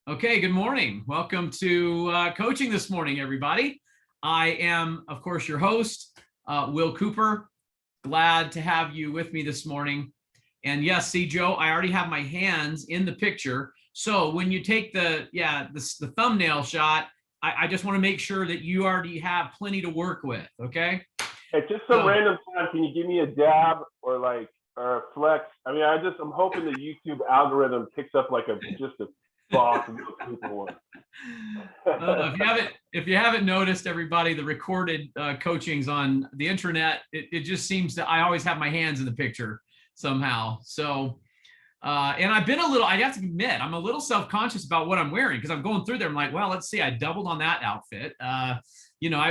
Okay, good morning. Welcome to coaching this morning, everybody. I am, of course, your host, Will Cooper. Glad to have you with me this morning. And yes, see, Joe, I already have my hands in the picture. So when you take the thumbnail shot, I just want to make sure that you already have plenty to work with. Okay. At just some random time, can you give me a dab or a flex? I mean, I'm hoping the YouTube algorithm picks up just a boss of people one. If you haven't noticed, everybody, the recorded coachings on the internet, it just seems that I always have my hands in the picture somehow. So, and I've been I have to admit, I'm a little self-conscious about what I'm wearing because I'm going through there. I'm like, well, let's see, I doubled on that outfit. I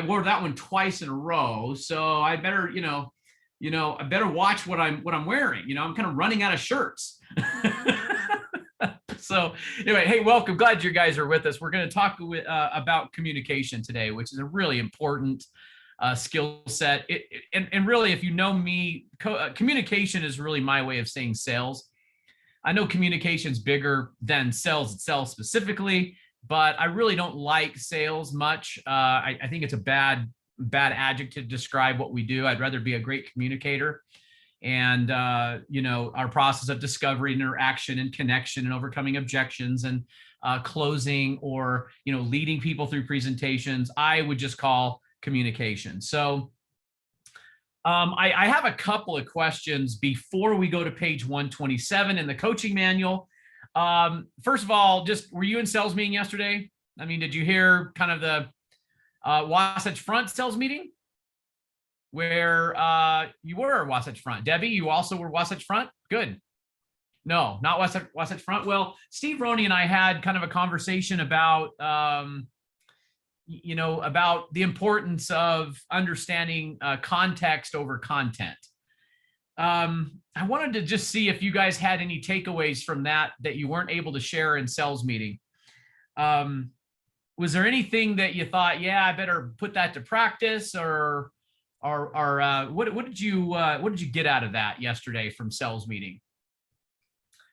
wore that one twice in a row, so I better, I better watch what I'm wearing. I'm kind of running out of shirts. So anyway, hey, welcome. Glad you guys are with us. We're going to talk about communication today, which is a really important skill set. And really, if you know me, communication is really my way of saying sales. I know communication is bigger than sales itself specifically, but I really don't like sales much. I think it's a bad adjective to describe what we do. I'd rather be a great communicator. And, our process of discovery, interaction, and connection, and overcoming objections, and closing, or, leading people through presentations, I would just call communication. So I have a couple of questions before we go to page 127 in the coaching manual. First of all, were you in sales meeting yesterday? I mean, did you hear kind of the Wasatch Front sales meeting? Where you were Wasatch Front. Debbie, you also were Wasatch Front? Good. No, not Wasatch Front. Well, Steve Roney and I had kind of a conversation about, about the importance of understanding context over content. I wanted to just see if you guys had any takeaways from that you weren't able to share in sales meeting. Was there anything that you thought, yeah, I better put that to practice, or what did you get out of that yesterday from sales meeting?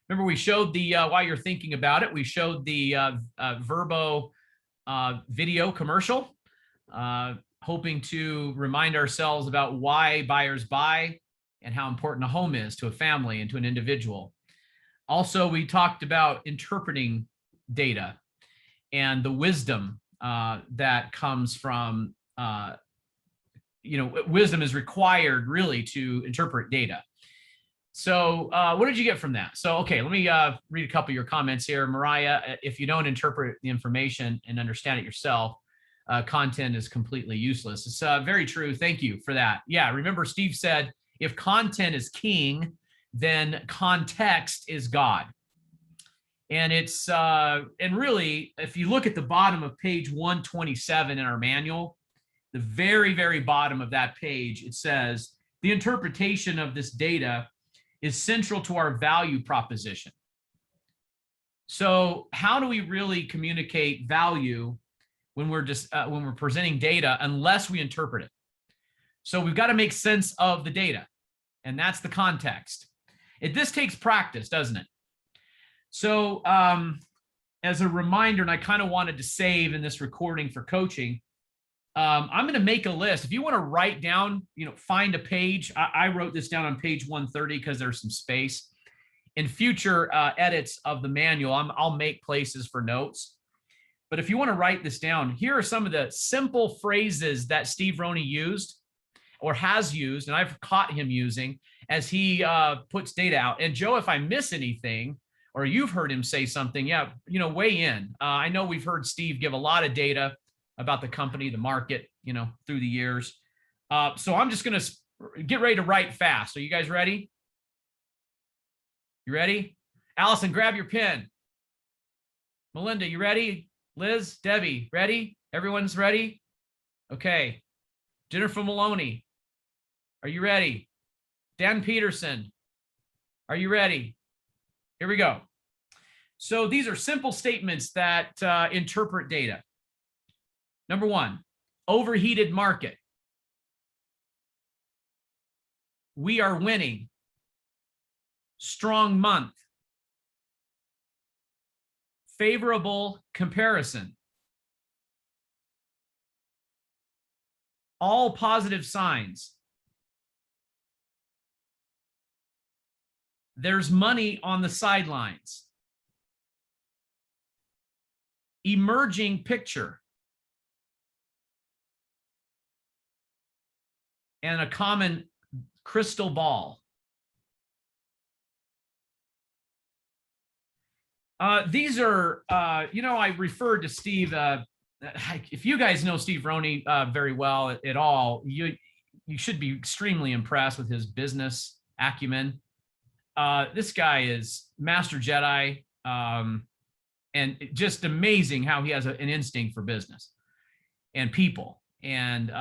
Remember, we showed while you're thinking about it, we showed the Verbo video commercial, hoping to remind ourselves about why buyers buy and how important a home is to a family and to an individual. Also, we talked about interpreting data and the wisdom that comes from wisdom is required really to interpret data. So what did you get from that? So, okay, let me read a couple of your comments here. Mariah, if you don't interpret the information and understand it yourself, content is completely useless. It's very true. Thank you for that. Yeah, remember Steve said, if content is king, then context is God. And it's, and really, if you look at the bottom of page 127 in our manual, the very, very bottom of that page, it says, the interpretation of this data is central to our value proposition. So how do we really communicate value when we're presenting data unless we interpret it? So we've got to make sense of the data, and that's the context. This takes practice, doesn't it? So as a reminder, and I kind of wanted to save in this recording for coaching, I'm going to make a list. If you want to write down, find a page. I wrote this down on page 130 because there's some space. In future edits of the manual, I'll make places for notes. But if you want to write this down, here are some of the simple phrases that Steve Roney used or has used, and I've caught him using as he puts data out. And Joe, if I miss anything, or you've heard him say something, weigh in. I know we've heard Steve give a lot of data about the company, the market, through the years. So I'm just going to get ready to write fast. Are you guys ready? You ready? Allison, grab your pen. Melinda, you ready? Liz, Debbie, ready? Everyone's ready? Okay. Jennifer Maloney, are you ready? Dan Peterson, are you ready? Here we go. So these are simple statements that interpret data. Number one, overheated market. We are winning. Strong month. favorable comparison. All positive signs. There's money on the sidelines. Emerging picture. And a common crystal ball. These are, I referred to Steve. If you guys know Steve Roney very well at all, you should be extremely impressed with his business acumen. This guy is master Jedi, and just amazing how he has an instinct for business and people. And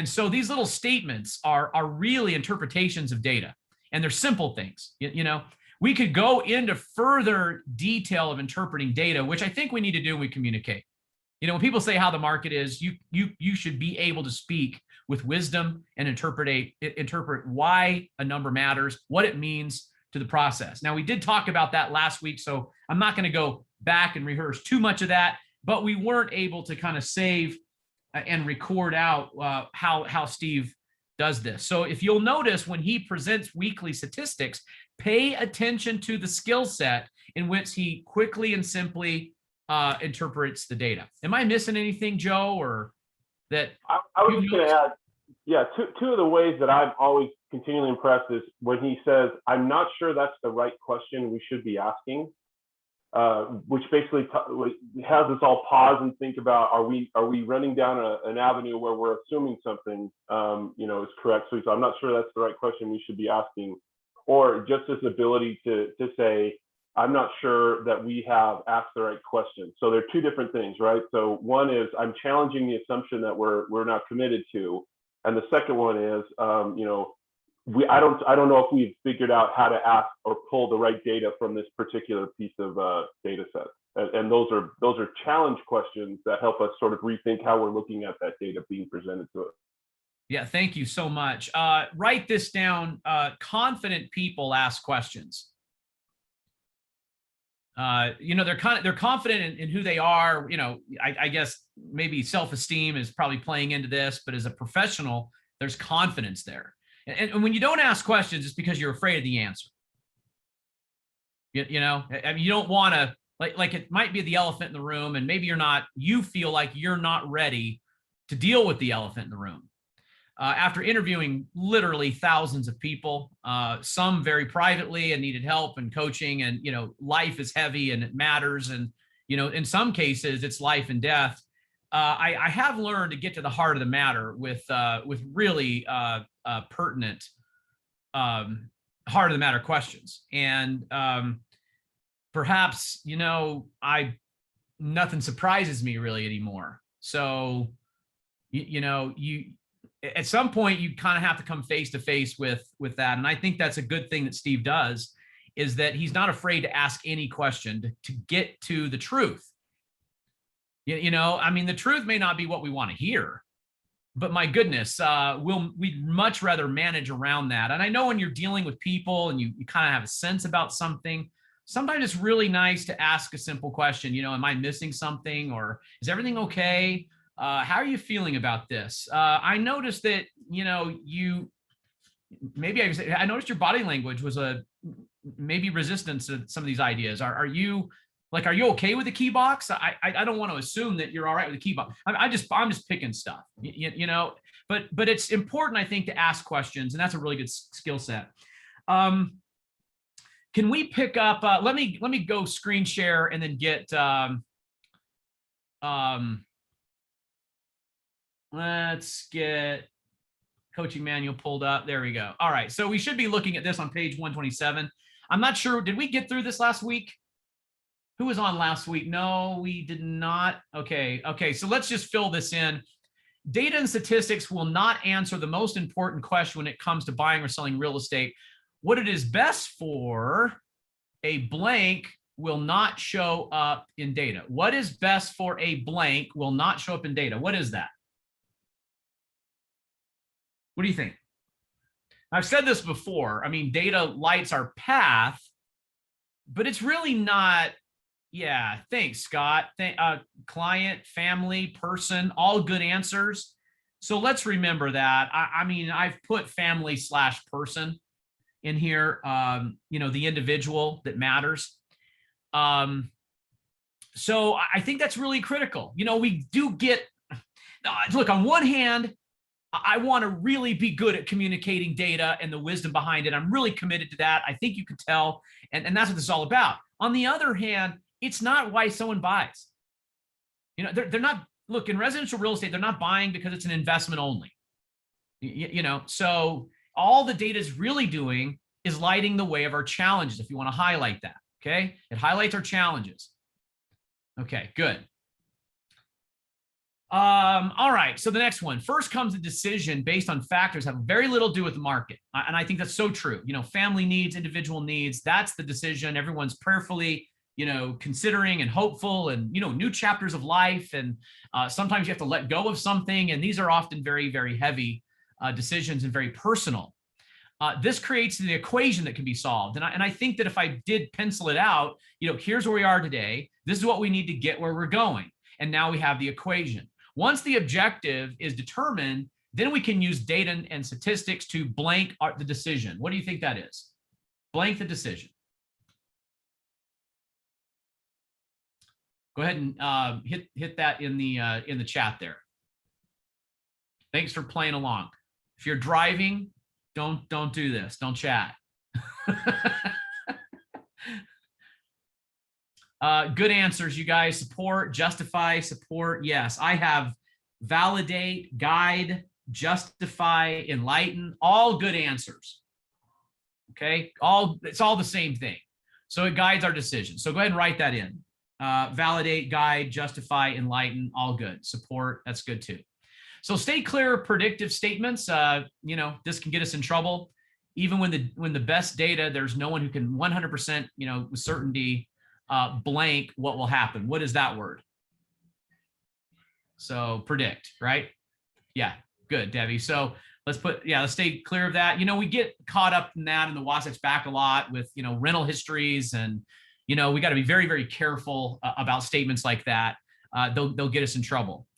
so these little statements are really interpretations of data, and they're simple things. We could go into further detail of interpreting data, which I think we need to do when we communicate. When people say how the market is, you should be able to speak with wisdom and interpret why a number matters, what it means to the process. Now, we did talk about that last week, so I'm not going to go back and rehearse too much of that, but we weren't able to kind of save and record out how Steve does this. So if you'll notice, when he presents weekly statistics, pay attention to the skill set in which he quickly and simply interprets the data. Am I missing anything, Joe, or that? I was just going to add, yeah, two of the ways that I'm always continually impressed is when he says, I'm not sure that's the right question we should be asking, which basically has us all pause and think about, are we running down an avenue where we're assuming something, is correct? So I'm not sure that's the right question we should be asking, or just this ability to say, I'm not sure that we have asked the right question. So they're two different things, right? So one is I'm challenging the assumption that we're not committed to, and the second one is, I don't know if we've figured out how to ask or pull the right data from this particular piece of data set. And those are challenge questions that help us sort of rethink how we're looking at that data being presented to us. Yeah, thank you so much. Write this down. Confident people ask questions. They're confident in who they are. I guess maybe self-esteem is probably playing into this, but as a professional, there's confidence there. And when you don't ask questions, it's because you're afraid of the answer. You don't want to, like it might be the elephant in the room, and maybe you feel like you're not ready to deal with the elephant in the room. After interviewing literally thousands of people, some very privately and needed help and coaching, and, life is heavy and it matters. And, in some cases it's life and death. I have learned to get to the heart of the matter with really pertinent heart of the matter questions. And perhaps, nothing surprises me really anymore. So, at some point you kind of have to come face to face with that. And I think that's a good thing that Steve does, is that he's not afraid to ask any question to get to the truth. The truth may not be what we want to hear, but my goodness, we'd much rather manage around that. And I know when you're dealing with people and you kind of have a sense about something, sometimes it's really nice to ask a simple question. Am I missing something, or is everything okay? How are you feeling about this? I noticed that, I noticed your body language was maybe resistance to some of these ideas. Are you okay with the key box? I don't want to assume that you're all right with the key box. I'm just picking stuff, but it's important, I think, to ask questions, and that's a really good skill set. Can we pick up, let me go screen share and then get, let's get coaching manual pulled up. There we go. All right. So we should be looking at this on page 127. I'm not sure. Did we get through this last week? Who was on last week? No, we did not. Okay. So let's just fill this in. Data and statistics will not answer the most important question when it comes to buying or selling real estate. What it is best for a blank will not show up in data. What is best for a blank will not show up in data. What is that? What do you think? I've said this before. Data lights our path, but it's really not Yeah, thanks, Scott. Client, family, person, all good answers. So let's remember that. I mean, I've put family slash person in here, the individual that matters. So I think that's really critical. We do get, look, on one hand, I want to really be good at communicating data and the wisdom behind it. I'm really committed to that. I think you can tell. And that's what this is all about. On the other hand, it's not why someone buys. They're not, look, in residential real estate, they're not buying because it's an investment only. So all the data is really doing is lighting the way of our challenges, if you want to highlight that. Okay. It highlights our challenges. Okay, good. All right, so the next one. First comes a decision based on factors that have very little to do with the market. And I think that's so true. Family needs, individual needs, that's the decision. Everyone's prayerfully, considering and hopeful and, new chapters of life. And sometimes you have to let go of something. And these are often very, very heavy decisions and very personal. This creates the equation that can be solved. And I think that if I did pencil it out, here's where we are today. This is what we need to get where we're going. And now we have the equation. Once the objective is determined, then we can use data and statistics to blank the decision. What do you think that is? Blank the decision. Go ahead and hit that in the chat there. Thanks for playing along. If you're driving, don't do this. Don't chat. Good answers, you guys. Support, justify, support. Yes, I have validate, guide, justify, enlighten, all good answers. Okay, it's all the same thing. So it guides our decision. So go ahead and write that in. Validate, guide, justify, enlighten, all good. Support, that's good too. So stay clear of predictive statements. This can get us in trouble. Even when the best data, there's no one who can 100%, with certainty blank what will happen. What is that word? So predict, right? Yeah, good, Debbie. So let's stay clear of that. We get caught up in that in the Wasatch back a lot with, rental histories, and, we got to be very, very careful about statements like that. They'll get us in trouble.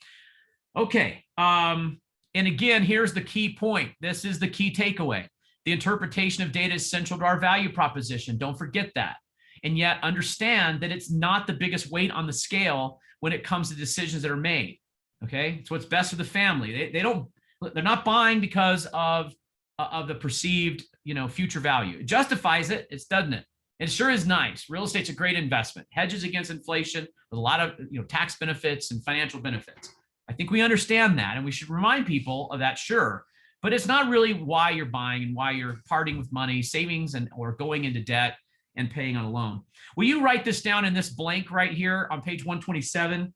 Okay. And again, here's the key point. This is the key takeaway. The interpretation of data is central to our value proposition. Don't forget that. And yet understand that it's not the biggest weight on the scale when it comes to decisions that are made. Okay. It's what's best for the family. They're not buying because of the perceived, future value. It justifies it. Doesn't it? It sure is nice. Real estate's a great investment. Hedges against inflation with a lot of, tax benefits and financial benefits. I think we understand that, and we should remind people of that, sure. But it's not really why you're buying and why you're parting with money, savings, or going into debt and paying on a loan. Will you write this down in this blank right here on page 127?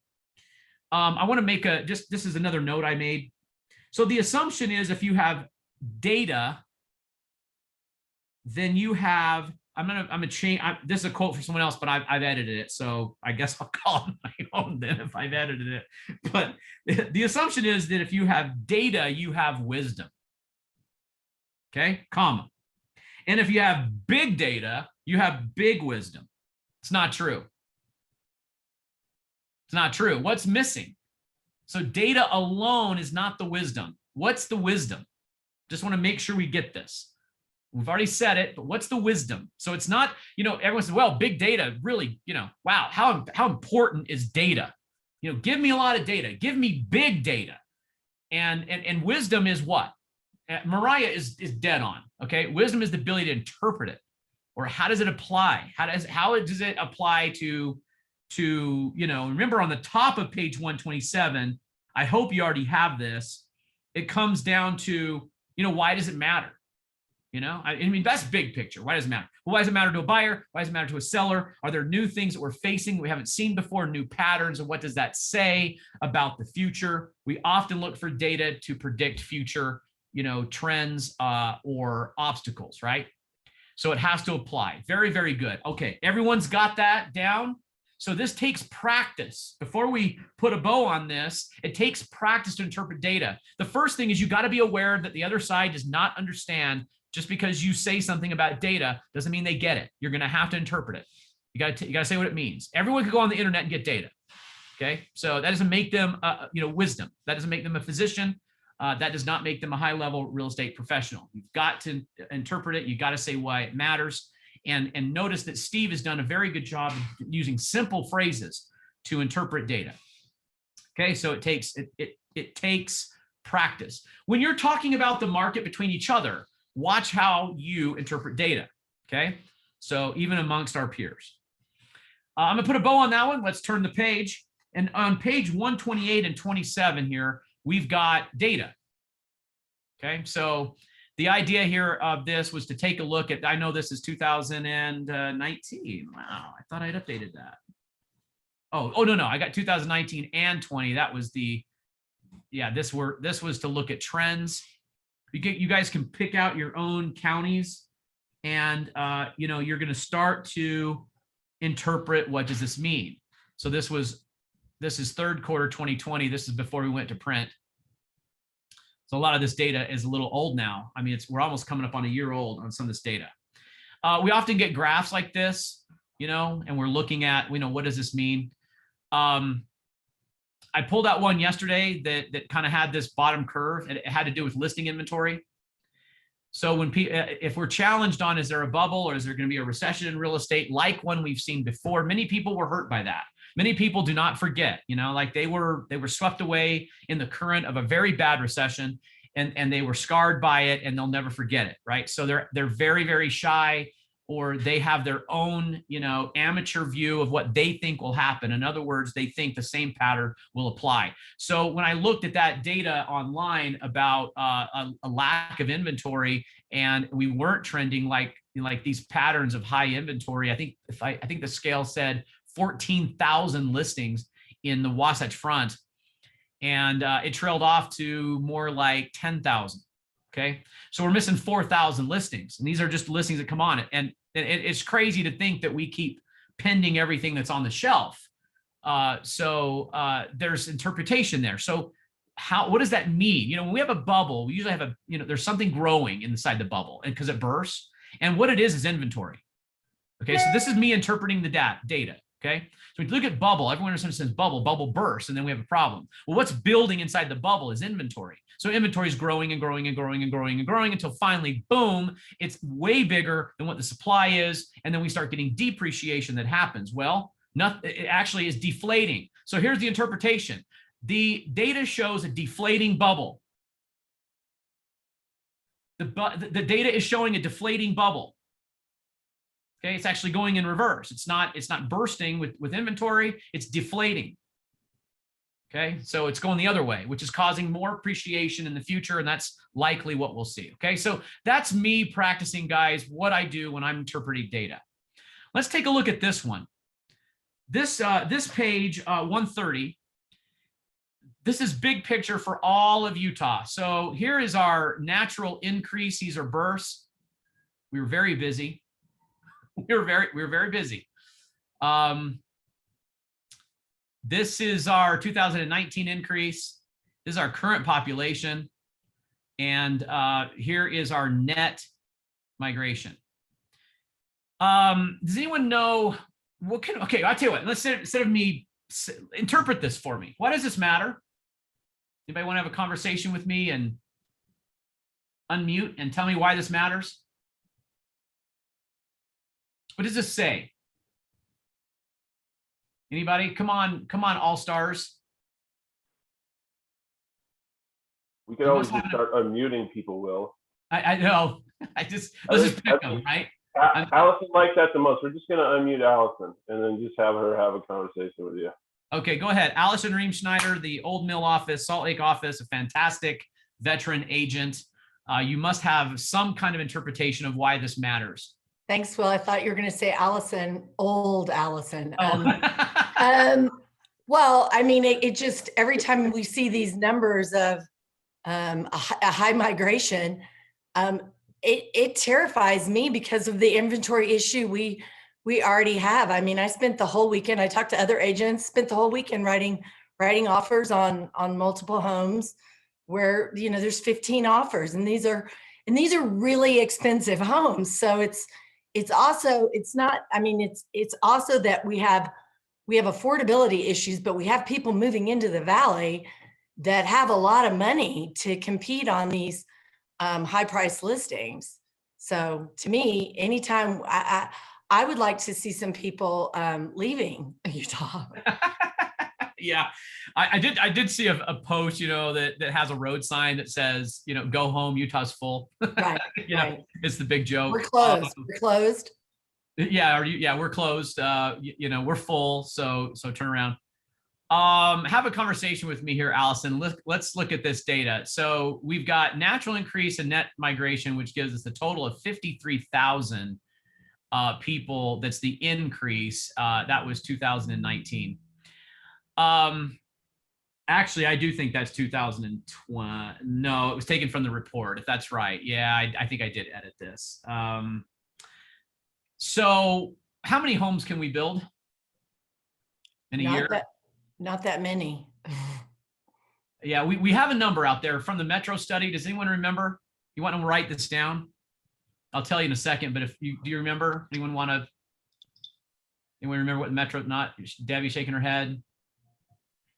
I want to make this is another note I made. So the assumption is if you have data, then you have, I'm gonna change. This is a quote for someone else, but I've edited it, so I guess I'll call it my own then if I've edited it. But the assumption is that if you have data, you have wisdom. Okay, comma. And if you have big data, you have big wisdom. It's not true. It's not true. What's missing? So data alone is not the wisdom. What's the wisdom? Just want to make sure we get this. We've already said it, but what's the wisdom? So it's not, everyone says, well, big data, really, wow, how important is data? Give me a lot of data. Give me big data. And wisdom is what? Mariah is dead on, okay? Wisdom is the ability to interpret it. Or how does it apply? How does it apply to remember on the top of page 127, I hope you already have this. It comes down to, why does it matter? I mean, that's big picture. Why does it matter? Well, why does it matter to a buyer? Why does it matter to a seller? Are there new things that we're facing that we haven't seen before, new patterns? And what does that say about the future? We often look for data to predict future, trends or obstacles, right? So it has to apply. Very, very good. Okay, everyone's got that down. So this takes practice. Before we put a bow on this, it takes practice to interpret data. The first thing is you got to be aware that the other side does not understand. Just because you say something about data doesn't mean they get it. You're going to have to interpret it. You got to say what it means. Everyone could go on the internet and get data. Okay, so that doesn't make them, wisdom. That doesn't make them a physician. That does not make them a high-level real estate professional. You've got to interpret it. You got to say why it matters. And notice that Steve has done a very good job of using simple phrases to interpret data. Okay, so it takes practice. When you're talking about the market between each other, watch how you interpret data. Okay, so even amongst our peers. I'm gonna put a bow on that one. Let's turn the page. And on page 128 and 27 here, we've got data. Okay, so the idea here of this was to take a look at, I know this is 2019. Wow, I thought I'd updated that. Oh, no, I got 2019 and 20. That was this was to look at trends. You guys can pick out your own counties, and you're going to start to interpret, what does this mean? So this is third quarter 2020. This is before we went to print. So a lot of this data is a little old now. I mean, we're almost coming up on a year old on some of this data. We often get graphs like this, and we're looking at, what does this mean? I pulled out one yesterday that kind of had this bottom curve, and it had to do with listing inventory. So if we're challenged on, is there a bubble or is there going to be a recession in real estate like one we've seen before? Many people were hurt by that. Many people do not forget, like they were swept away in the current of a very bad recession, and they were scarred by it, and they'll never forget it, right? So they're very, very shy, or they have their own, amateur view of what they think will happen. In other words, they think the same pattern will apply. So when I looked at that data online about a lack of inventory, and we weren't trending like these patterns of high inventory, I think the scale said 14,000 listings in the Wasatch Front, and it trailed off to more like 10,000. Okay, so we're missing 4,000 listings, and these are just listings that come on. And it's crazy to think that we keep pending everything that's on the shelf. So there's interpretation there. So what does that mean? When we have a bubble, we usually have there's something growing inside the bubble, and because it bursts, and what it is inventory. Okay, so this is me interpreting the data. Okay, so if you look at bubble, everyone understands bubble bursts, and then we have a problem. Well, what's building inside the bubble is inventory. So inventory is growing and growing and growing and growing and growing until finally, boom, it's way bigger than what the supply is, and then we start getting depreciation that happens. Well, it actually is deflating. So here's the interpretation. The data shows a deflating bubble. The data is showing a deflating bubble. Okay, it's actually going in reverse. It's not bursting with inventory, it's deflating. Okay, so it's going the other way, which is causing more appreciation in the future, and that's likely what we'll see. Okay, so that's me practicing, guys, what I do when I'm interpreting data. Let's take a look at this one. This page 130. This is big picture for all of Utah. So here is our natural increase. These are bursts. We were very busy. We were very busy. This is our 2019 increase. This is our current population. And here is our net migration. Does anyone know okay, I'll tell you what, instead of me, interpret this for me. Why does this matter? Anybody want to have a conversation with me and unmute and tell me why this matters? What does this say? Anybody? Come on, all stars. We could always just start unmuting people, Will. I know. Let's just pick them, right? Allison liked that the most. We're just going to unmute Allison and then just have her have a conversation with you. Okay, go ahead. Allison Ream-Schneider, the Old Mill office, Salt Lake office, a fantastic veteran agent. You must have some kind of interpretation of why this matters. Thanks, Will. I thought you were going to say Allison, old Allison. Oh. Well, I mean, it just, every time we see these numbers of a high migration, it terrifies me because of the inventory issue we already have. I mean, I spent the whole weekend, I talked to other agents, spent the whole weekend writing offers on multiple homes where, there's 15 offers, and these are really expensive homes. So it's also, it's not, I mean, it's also that we have affordability issues, but we have people moving into the valley that have a lot of money to compete on these high price listings. So to me, anytime I would like to see some people leaving Utah. Yeah, I did see a post, that has a road sign that says, go home, Utah's full. Right. Right. It's the big joke. We're closed. We're closed. Yeah, we're closed. We're full. So turn around. Have a conversation with me here, Allison. Let's look at this data. So we've got natural increase in net migration, which gives us a total of 53,000 people. That's the increase. That was 2019. Actually, I do think that's 2020. No, it was taken from the report, if that's right. Yeah, I think I did edit this. So how many homes can we build in a year? Not that many. Yeah, we have a number out there from the Metro study. Does anyone remember? You want to write this down? I'll tell you in a second, but do you remember? Anyone remember what Metro, not Debbie shaking her head?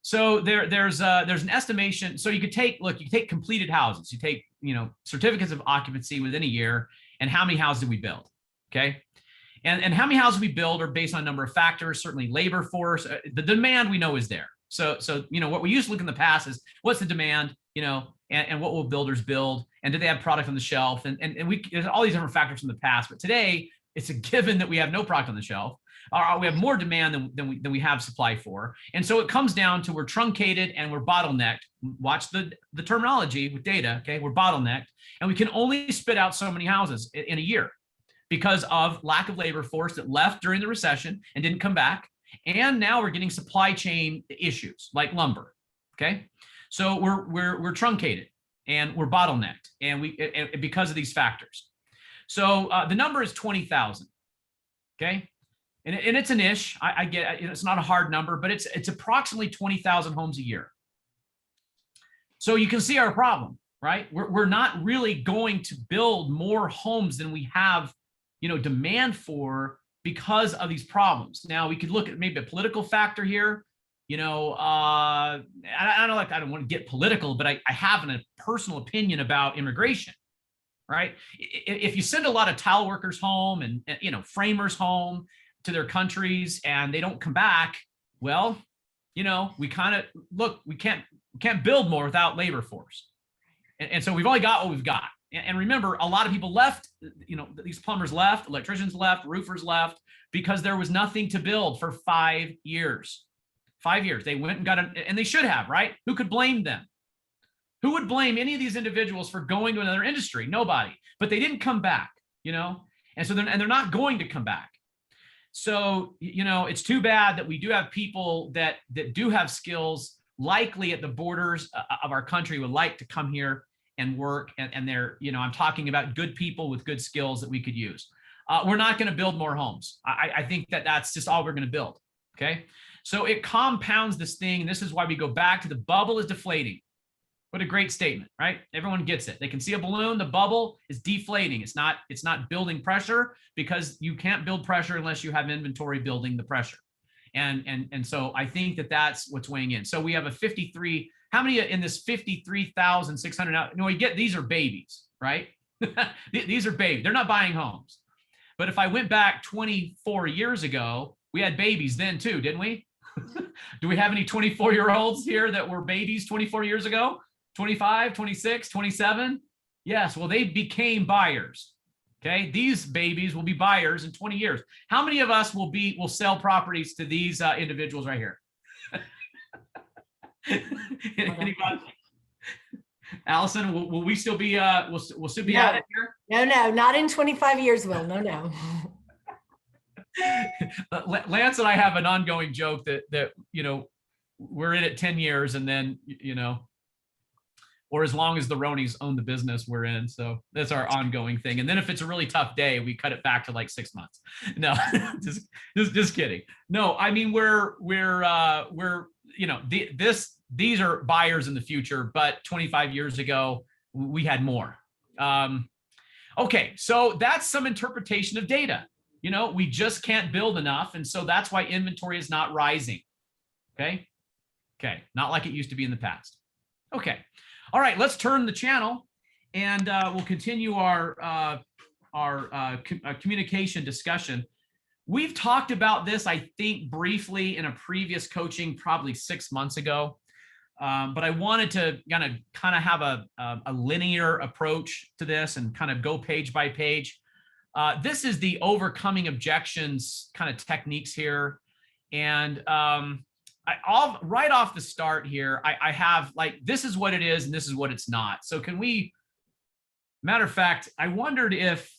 So there's an estimation. So you could take completed houses, you take, certificates of occupancy within a year, and how many houses did we build? Okay. And how many houses we build are based on a number of factors, certainly labor force. The demand we know is there. So what we used to look in the past is what's the demand, and what will builders build, and do they have product on the shelf? And there's all these different factors from the past. But today it's a given that we have no product on the shelf. We have more demand than we have supply for. And so it comes down to we're truncated and we're bottlenecked. Watch the terminology with data. Okay, we're bottlenecked, and we can only spit out so many houses in a year, because of lack of labor force that left during the recession and didn't come back. And now we're getting supply chain issues like lumber. Okay. So we're truncated and we're bottlenecked, and because of these factors. So the number is 20,000. Okay. And it's an ish. I get it. It's not a hard number, but it's approximately 20,000 homes a year. So you can see our problem, right? We're not really going to build more homes than we have demand for, because of these problems. Now we could look at maybe a political factor here. I don't want to get political, but I have a personal opinion about immigration, right? If you send a lot of tile workers home and framers home to their countries and they don't come back, well, we can't build more without labor force. And so we've only got what we've got. And remember, a lot of people left, these plumbers left, electricians left, roofers left, because there was nothing to build for 5 years. 5 years. They went and got and they should have, right? Who could blame them? Who would blame any of these individuals for going to another industry? Nobody. But they didn't come back, and so they're not going to come back. So, it's too bad that we do have people that do have skills, likely at the borders of our country, would like to come here and work, and they're, I'm talking about good people with good skills that we could use. We're not going to build more homes. I think that's just all we're going to build. Okay. So it compounds this thing. And this is why we go back to the bubble is deflating. What a great statement, right? Everyone gets it. They can see a balloon. The bubble is deflating. It's not building pressure, because you can't build pressure unless you have inventory building the pressure. And so I think that's what's weighing in. So we have a 53. How many in this 53,600? You get, these are babies, right? These are babies. They're not buying homes. But if I went back 24 years ago, we had babies then too, didn't we? Do we have any 24-year-olds here that were babies 24 years ago? 25, 26, 27? Yes, well, they became buyers. Okay, these babies will be buyers in 20 years. How many of us will sell properties to these individuals right here? Anybody? Allison, will we still be we'll still be at it here? No, not in 25 years, Will. No. Lance and I have an ongoing joke that we're in it 10 years, and then or as long as the Ronies own the business we're in. So that's our ongoing thing. And then if it's a really tough day, we cut it back to like 6 months. No, just kidding. No, I mean, we're these are buyers in the future, but 25 years ago, we had more. Okay, so that's some interpretation of data. You know, we just can't build enough. And so that's why inventory is not rising. Okay. Okay. Not like it used to be in the past. Okay. All right. Let's turn the channel and we'll continue our communication discussion. We've talked about this, I think, briefly in a previous coaching, probably 6 months ago. But I wanted to kind of have a linear approach to this and kind of go page by page. This is the overcoming objections kind of techniques here. And right off the start here, I have like, this is what it is and this is what it's not. So can we, matter of fact, I wondered if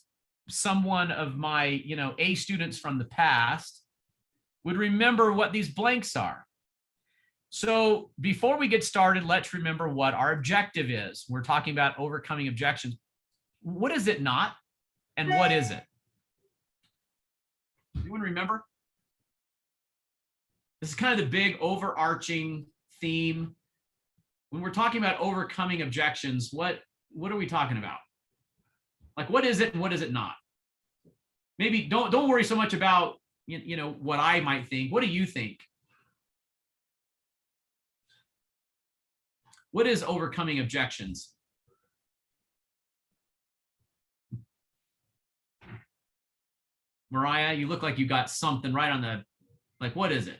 someone of my, A students from the past would remember what these blanks are. So before we get started, let's remember what our objective is. We're talking about overcoming objections. What is it not? And what is it? Anyone remember? This is kind of the big overarching theme. When we're talking about overcoming objections, what are we talking about? Like, what is it and what is it not? Maybe don't worry so much about what I might think. What do you think? What is overcoming objections? Mariah, you look like you got something right on the, like, what is it?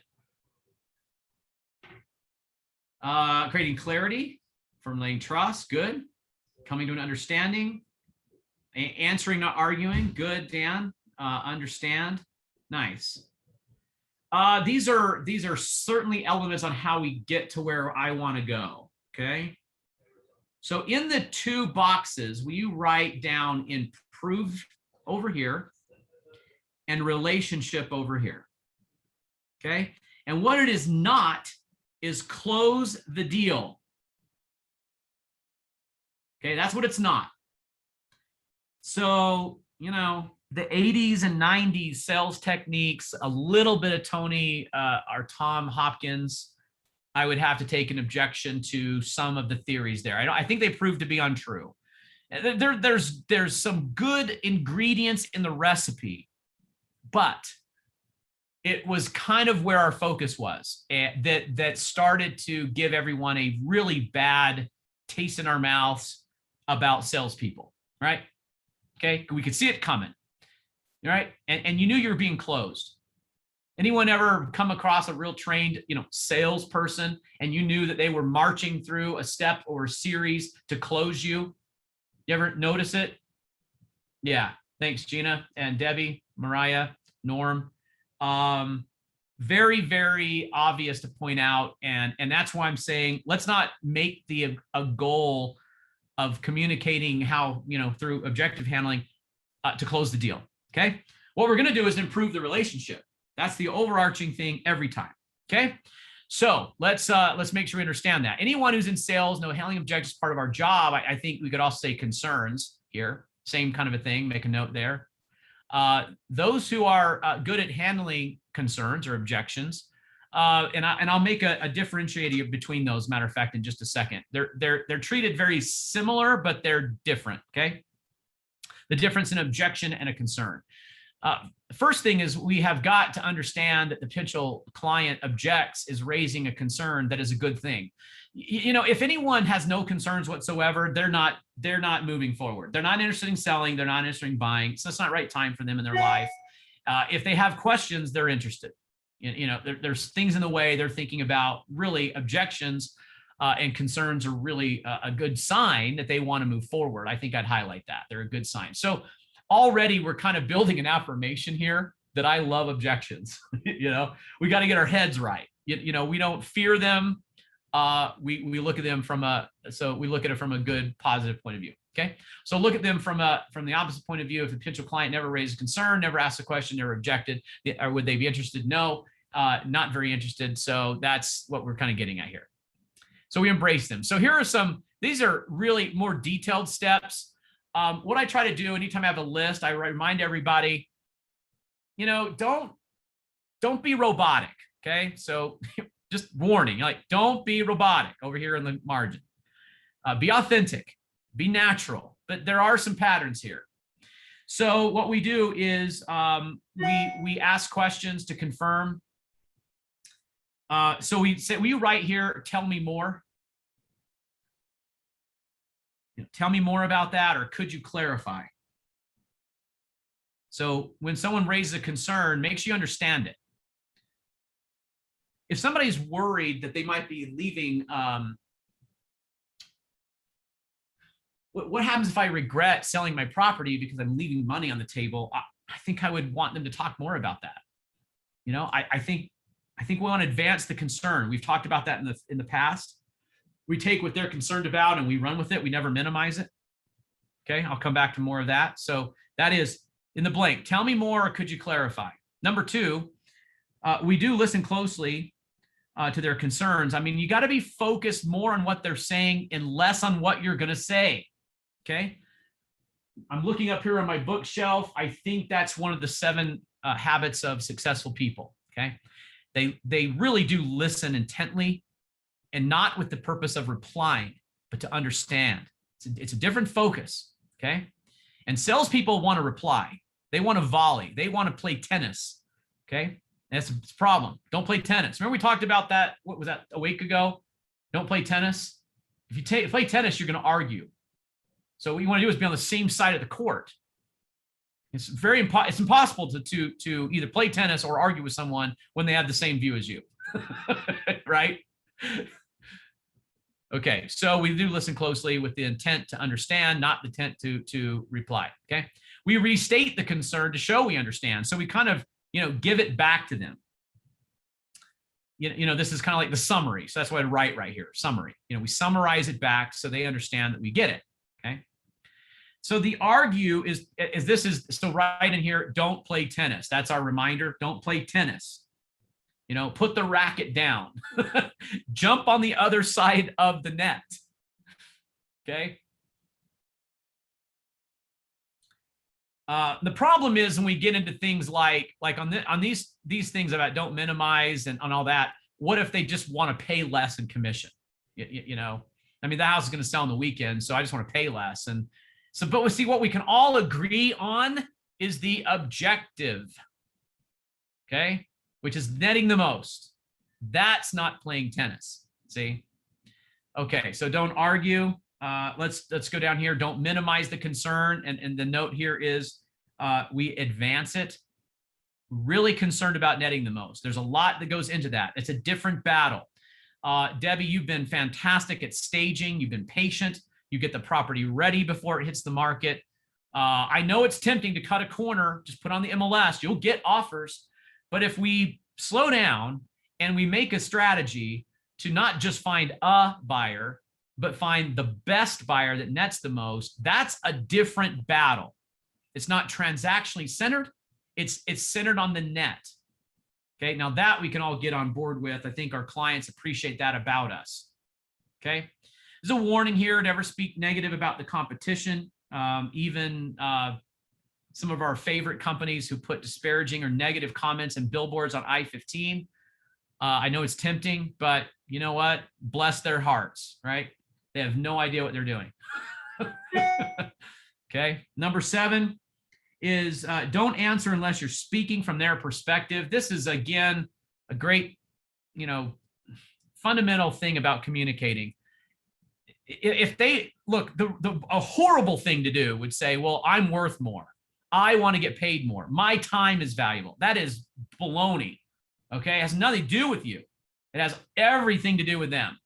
Creating clarity, formulating trust, good. Coming to an understanding, answering, not arguing, good, Dan. Understand, nice. These are certainly elements on how we get to where I want to go, okay? So in the two boxes, will you write down improve over here and relationship over here, okay? And what it is not is close the deal. Okay, that's what it's not. So, the 80s and 90s sales techniques, a little bit of Tony or Tom Hopkins, I would have to take an objection to some of the theories there. I think they proved to be untrue. There's some good ingredients in the recipe, but it was kind of where our focus was, that started to give everyone a really bad taste in our mouths about salespeople, right? Okay, we could see it coming, right? And you knew you were being closed. Anyone ever come across a real trained, salesperson, and you knew that they were marching through a step or a series to close you? You ever notice it? Yeah, thanks, Gina and Debbie, Mariah, Norm. Very, very obvious to point out. And that's why I'm saying, let's not make a goal of communicating how, through objective handling to close the deal. Okay. What we're going to do is improve the relationship. That's the overarching thing every time. Okay. So let's make sure we understand that. Anyone who's in sales, handling objections is part of our job. I think we could also say concerns here, same kind of a thing, make a note there. Those who are good at handling concerns or objections, and I'll make a differentiator between those, matter of fact, in just a second. They're treated very similar, but they're different, okay? The difference in objection and a concern. First thing is we have got to understand that the potential client objects is raising a concern that is a good thing. If anyone has no concerns whatsoever, they're not moving forward. They're not interested in selling. They're not interested in buying. So it's not the right time for them in their life. If they have questions, they're interested. There's things in the way they're thinking about. Really, objections and concerns are really a good sign that they want to move forward. I think I'd highlight that. They're a good sign. So already we're kind of building an affirmation here that I love objections. We got to get our heads right. We don't fear them. We look at them from a good, positive point of view. Okay. So look at them from the opposite point of view. If a potential client never raised a concern, never asked a question, never objected, or would they be interested? No, not very interested. So that's what we're kind of getting at here. So we embrace them. So here are these are really more detailed steps. What I try to do anytime I have a list, I remind everybody, don't be robotic. Okay. So just warning, don't be robotic over here in the margin. Be authentic, be natural, but there are some patterns here. So what we do is we ask questions to confirm. So we say, will you write here, tell me more? Tell me more about that, or could you clarify? So when someone raises a concern, make sure you understand it. If somebody's worried that they might be leaving, what happens if I regret selling my property because I'm leaving money on the table? I think I would want them to talk more about that. You know, I think we want to advance the concern. We've talked about that in the past. We take what they're concerned about and we run with it. We never minimize it. Okay, I'll come back to more of that. So that is in the blank. Tell me more, or could you clarify? Number two, we do listen closely to their concerns. I mean, you got to be focused more on what they're saying and less on what you're going to say. Okay, I'm looking up here on my bookshelf. I think that's one of the 7 habits of successful people. Okay, they really do listen intently, and not with the purpose of replying, but to understand. It's a different focus. Okay, and salespeople want to reply. They want to volley. They want to play tennis. Okay, and that's a problem. Don't play tennis. Remember we talked about that? What was that, a week ago? Don't play tennis. If you play tennis, you're going to argue. So what you want to do is be on the same side of the court. It's it's impossible to either play tennis or argue with someone when they have the same view as you, right? Okay, so we do listen closely with the intent to understand, not the intent to reply. Okay, we restate the concern to show we understand. So we kind of, give it back to them. This is kind of like the summary. So that's what I write right here, summary. We summarize it back so they understand that we get it. Okay. So the argue is so right in here, don't play tennis. That's our reminder. Don't play tennis. Put the racket down. Jump on the other side of the net. Okay. The problem is when we get into things like on these things about don't minimize and on all that, what if they just want to pay less in commission? I mean, the house is going to sell on the weekend, so I just want to pay less. And so, but we see what we can all agree on is the objective. Okay. Which is netting the most. That's not playing tennis. See? Okay, so don't argue. Let's go down here. Don't minimize the concern. And the note here is we advance it. Really concerned about netting the most. There's a lot that goes into that. It's a different battle. Debbie, you've been fantastic at staging. You've been patient. You get the property ready before it hits the market. I know it's tempting to cut a corner, just put on the MLS. You'll get offers. But if we slow down and we make a strategy to not just find a buyer, but find the best buyer that nets the most, that's a different battle. It's not transactionally centered. It's centered on the net. Okay, now that we can all get on board with. I think our clients appreciate that about us. Okay, there's a warning here: never speak negative about the competition. Even some of our favorite companies who put disparaging or negative comments and billboards on I-15. I know it's tempting, but you know what? Bless their hearts, right? They have no idea what they're doing. Okay. Number 7 is don't answer unless you're speaking from their perspective. This is, again, a great, fundamental thing about communicating. If they look, a horrible thing to do would say, well, I'm worth more. I want to get paid more. My time is valuable. That is baloney. Okay. It has nothing to do with you. It has everything to do with them.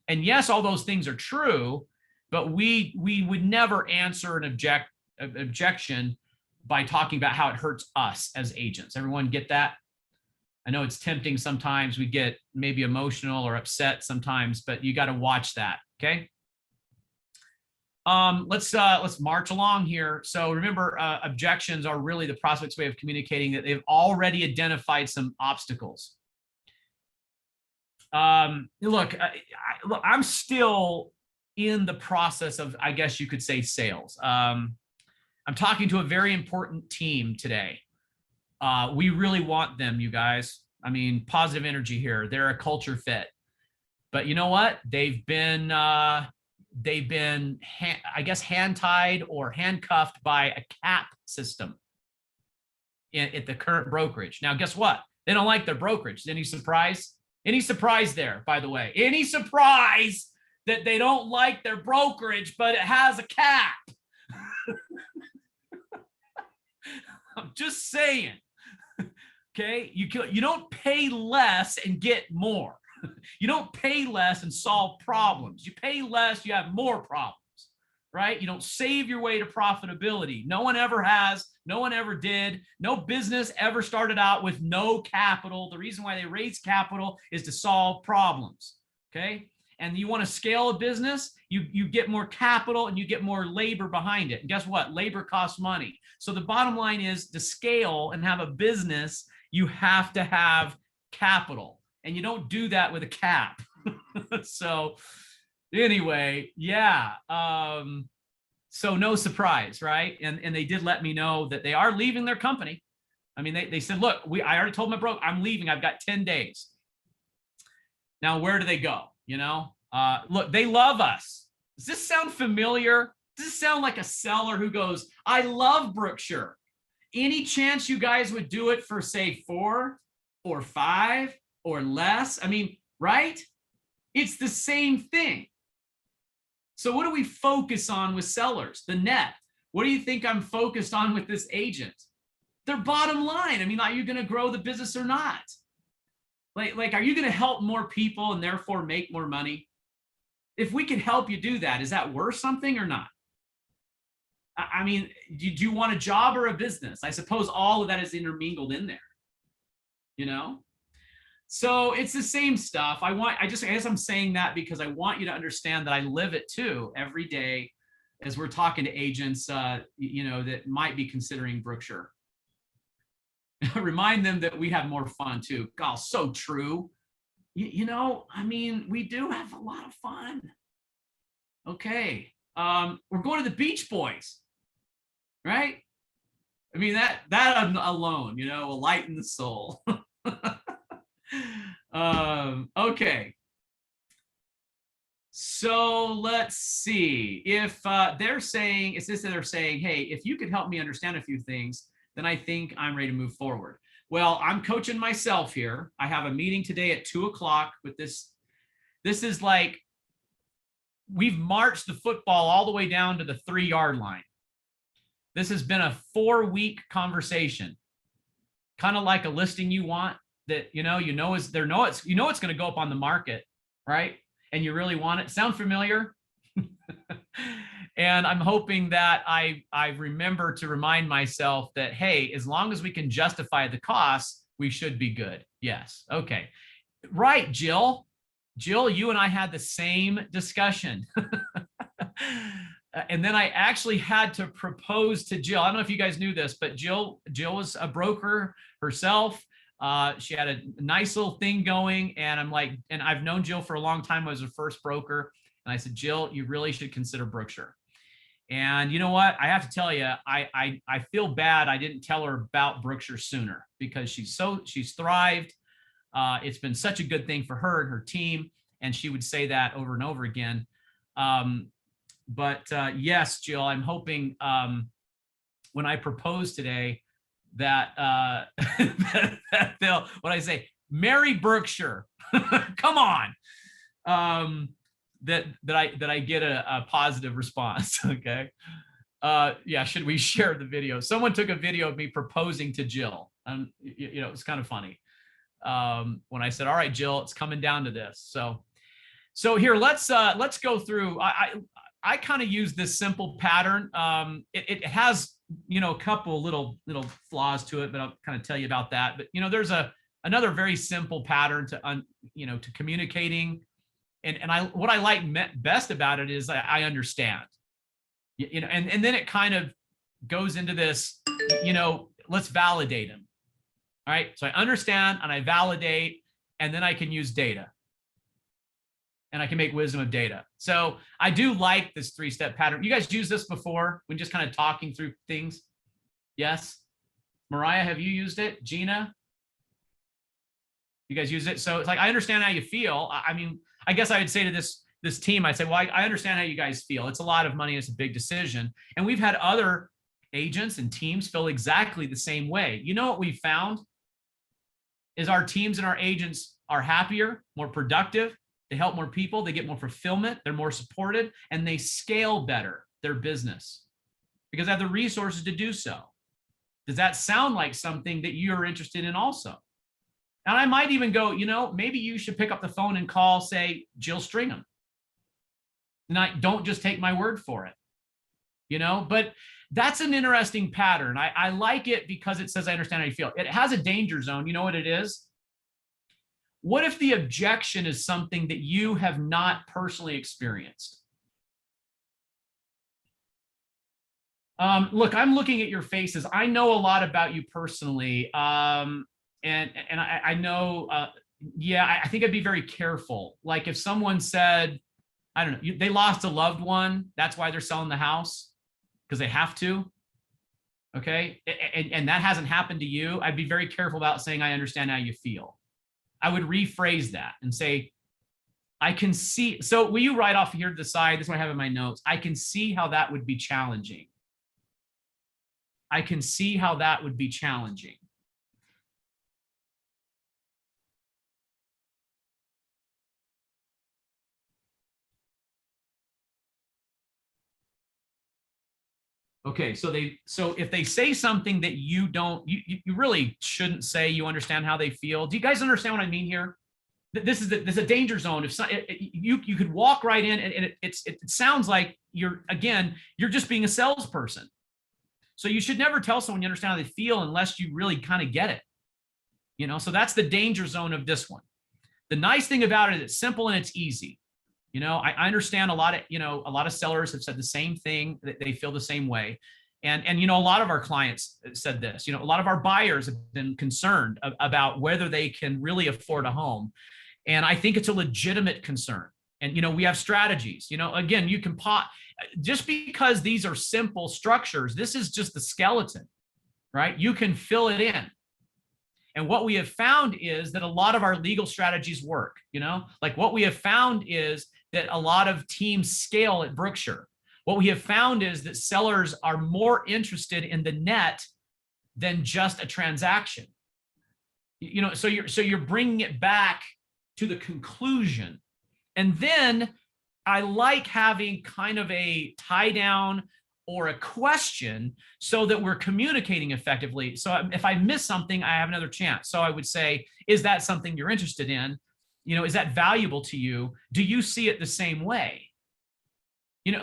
And yes, all those things are true, but we would never answer an objection by talking about how it hurts us as agents. Everyone get that? I know it's tempting sometimes. We get maybe emotional or upset sometimes, but you got to watch that. Okay. Let's march along here. So remember, objections are really the prospect's way of communicating that they've already identified some obstacles. Look, I'm still in the process of, I guess you could say, sales. I'm talking to a very important team today. We really want them, you guys. I mean, positive energy here. They're a culture fit. But you know what? They've been they've been, I guess, hand-tied or handcuffed by a cap system at the current brokerage. Now, guess what? They don't like their brokerage. Any surprise? Any surprise there, by the way? Any surprise that they don't like their brokerage, but it has a cap? I'm just saying. Okay, you don't pay less and get more. You don't pay less and solve problems. You pay less, you have more problems, right? You don't save your way to profitability. No one ever has. No one ever did. No business ever started out with no capital. The reason why they raise capital is to solve problems, okay? And you want to scale a business, you get more capital and you get more labor behind it. And guess what? Labor costs money. So the bottom line is, to scale and have a business, you have to have capital. And you don't do that with a cap. So anyway, yeah. So no surprise, right? And they did let me know that they are leaving their company. I mean, they said, look, I already told my broker, I'm leaving. I've got 10 days. Now, where do they go? You know, look, they love us. Does this sound familiar? Does this sound like a seller who goes, I love Brookshire? Any chance you guys would do it for, say, 4 or 5 or less? I mean, right? It's the same thing. So what do we focus on with sellers? The net. What do you think I'm focused on with this agent? Their bottom line. I mean, are you going to grow the business or not? Like, are you going to help more people and therefore make more money? If we can help you do that, is that worth something or not? I mean, do you want a job or a business? I suppose all of that is intermingled in there, you know? So it's the same stuff. I guess I'm saying that because I want you to understand that I live it too every day as we're talking to agents, you know, that might be considering Brookshire. Remind them that we have more fun too. God, so true. You know, I mean, we do have a lot of fun. Okay. We're going to the Beach Boys, right? I mean, that alone, you know, will lighten the soul. Okay. So let's see if they're saying, it's this that they're saying, hey, if you could help me understand a few things, then I think I'm ready to move forward. Well, I'm coaching myself here. I have a meeting today at 2 o'clock with this. This is like, we've marched the football all the way down to the 3-yard line. This has been a 4-week conversation, kind of like a listing you want that, you know it's going to go up on the market, right? And you really want it. Sound familiar? And I'm hoping that I remember to remind myself that, hey, as long as we can justify the costs, we should be good. Yes. Okay. Right, Jill. Jill, you and I had the same discussion. And then I actually had to propose to Jill. I don't know if you guys knew this, but Jill was a broker herself. She had a nice little thing going, and I'm like, and I've known Jill for a long time. I was her first broker. And I said, Jill, you really should consider Brookshire. And you know what? I have to tell you, I feel bad I didn't tell her about Brookshire sooner, because she's thrived. It's been such a good thing for her and her team. And she would say that over and over again. But yes, Jill, I'm hoping when I propose today that, that they'll, what I say, marry Brookshire. Come on. That I get a positive response. Okay. Yeah. Should we share the video? Someone took a video of me proposing to Jill. You know, it's kind of funny. When I said, all right, Jill, it's coming down to this. So here, let's go through. I kind of use this simple pattern. It has, you know, a couple little flaws to it, but I'll kind of tell you about that. But, you know, there's another very simple pattern to, you know, to communicating. And what I like best about it is I understand, you know, and then it kind of goes into this, you know, let's validate them. All right. So I understand and I validate, and then I can use data and I can make wisdom of data. So I do like this 3-step pattern. You guys used this before when just kind of talking through things? Yes. Mariah, have you used it? Gina? You guys use it? So it's like, I understand how you feel. I mean, I guess I would say to this, this team, I say, well, I understand how you guys feel. It's a lot of money. It's a big decision. And we've had other agents and teams feel exactly the same way. You know what we found is our teams and our agents are happier, more productive. They help more people. They get more fulfillment. They're more supported, and they scale better their business because they have the resources to do so. Does that sound like something that you're interested in also? And I might even go, maybe you should pick up the phone and call, say, Jill Stringham. And don't just take my word for it, but that's an interesting pattern. I like it because it says, I understand how you feel. It has a danger zone. You know what it is? What if the objection is something that you have not personally experienced? Look, I'm looking at your faces. I know a lot about you personally. And I know, I think I'd be very careful. Like if someone said, I don't know, they lost a loved one, that's why they're selling the house, because they have to. Okay. And that hasn't happened to you. I'd be very careful about saying, I understand how you feel. I would rephrase that and say, I can see. So will you write off here to the side? This is what I have in my notes. I can see how that would be challenging. I can see how that would be challenging. Okay, so if they say something that you don't, you really shouldn't say you understand how they feel. Do you guys understand what I mean here? This is a danger zone. If you could walk right in, and it sounds like you're just being a salesperson. So you should never tell someone you understand how they feel unless you really kind of get it. So that's the danger zone of this one. The nice thing about it is it's simple and it's easy. I understand a lot of sellers have said the same thing, that they feel the same way. And a lot of our clients said this, a lot of our buyers have been concerned about whether they can really afford a home. And I think it's a legitimate concern. And, we have strategies, again, you can just because these are simple structures, this is just the skeleton, right? You can fill it in. And what we have found is that a lot of our legal strategies work, like what we have found is that a lot of teams scale at Brookshire. What we have found is that sellers are more interested in the net than just a transaction. So you're bringing it back to the conclusion. And then I like having kind of a tie down or a question so that we're communicating effectively. So if I miss something, I have another chance. So I would say, is that something you're interested in? Is that valuable to you? Do you see it the same way?